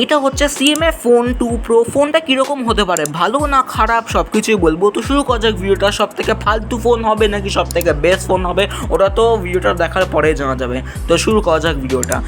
এইটা হচ্ছে CMF Phone 2 Pro। ফোনটা কীরকম হতে পারে, ভালো না খারাপ সব কিছুই বলবো। তো শুরু করা যাক ভিডিওটা। সব থেকে ফালতু ফোন হবে নাকি সব থেকে বেস্ট ফোন হবে, ওটা তো ভিডিওটা দেখার পরেই জানা যাবে। তো শুরু করা যাক ভিডিওটা।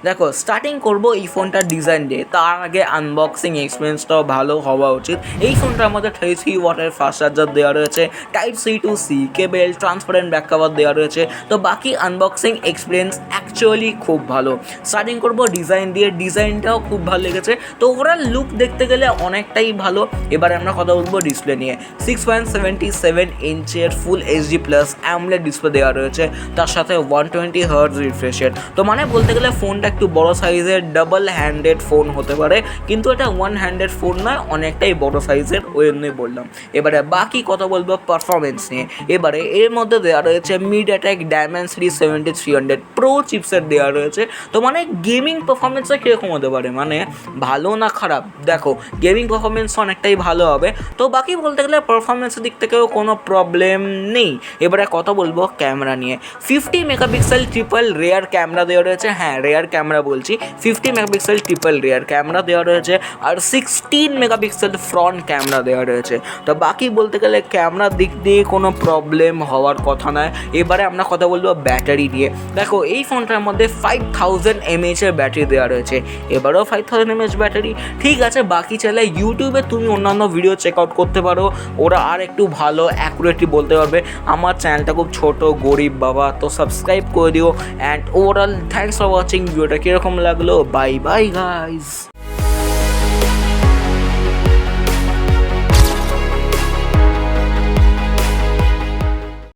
দেখো, স্টার্টিং করবো এই ফোনটার ডিজাইন দিয়ে। তার আগে আনবক্সিং এক্সপিরিয়েন্সটাও ভালো হওয়া উচিত। এই ফোনটার মধ্যে 33 ওয়াটের ফাস্ট চার্জার দেওয়া রয়েছে, Type-C to C cable, transparent back cover দেওয়া রয়েছে। তো বাকি আনবক্সিং এক্সপিরিয়েন্স অ্যাকচুয়ালি খুব ভালো। স্টার্টিং করবো ডিজাইন দিয়ে, ডিজাইনটাও খুব ভালো লেগেছে। তো ওভারঅল লুক দেখতে গেলে অনেকটাই ভালো। এবারে আমরা কথা বলবো ডিসপ্লে নিয়ে। 6.77 ইঞ্চের ফুল HD+ AMOLED ডিসপ্লে দেওয়া রয়েছে, তার সাথে 120 Hz রিফ্রেশ রেট। তো মানে বলতে গেলে ফোনটা একটু বড় সাইজের ডাবল হ্যান্ডেড ফোন হতে পারে, কিন্তু এটা ওয়ান হ্যান্ডেড ফোন নয়, অনেকটাই বড় সাইজের, ওই জন্যই বললাম। এবারে বাকি কথা বলবো পারফরমেন্স নিয়ে। এবারে এর মধ্যে দেওয়া রয়েছে MediaTek Dimensity 7300 Pro চিপসেট দেওয়া রয়েছে। তো মানে গেমিং পারফরমেন্সটা কীরকম হতে পারে, মানে ভালো না খারাপ? দেখো, গেমিং পারফরমেন্স অনেকটাই ভালো হবে। তো বাকি বলতে গেলে পারফরমেন্সের দিক থেকেও কোনো প্রবলেম নেই। এবারে কথা বলবো ক্যামেরা নিয়ে। 50 মেগাপিক্সেল ট্রিপল রেয়ার ক্যামেরা দেওয়া রয়েছে। হ্যাঁ, রেয়ার ক্যামেরা বলছি, 50 মেগাপিক্সেল ট্রিপল রেয়ার ক্যামেরা দেওয়া রয়েছে, আর 16 মেগাপিক্সেল ফ্রন্ট ক্যামেরা দেওয়া রয়েছে। তো বাকি বলতে গেলে ক্যামেরার দিক দিয়ে কোনো প্রবলেম হওয়ার কথা নয়। এবারে আমরা কথা বলবো ব্যাটারি নিয়ে। দেখো, এই ফোনটার মধ্যে 5000 mAh এর ব্যাটারি দেওয়া রয়েছে। এবারেও 5000 mAh ব্যাটারি ঠিক আছে। বাকি চাইলে ইউটিউবে তুমি অন্যান্য ভিডিও চেক আউট করতে পারো, ওরা আর একটু ভালো অ্যাকুরেটলি বলতে পারবে। আমার চ্যানেলটা খুব ছোট, গরিব বাবা, তো সাবস্ক্রাইব করে দিও। And overall thanks for watching. ভিডিওটা কীরকম লাগলো? Bye bye guys.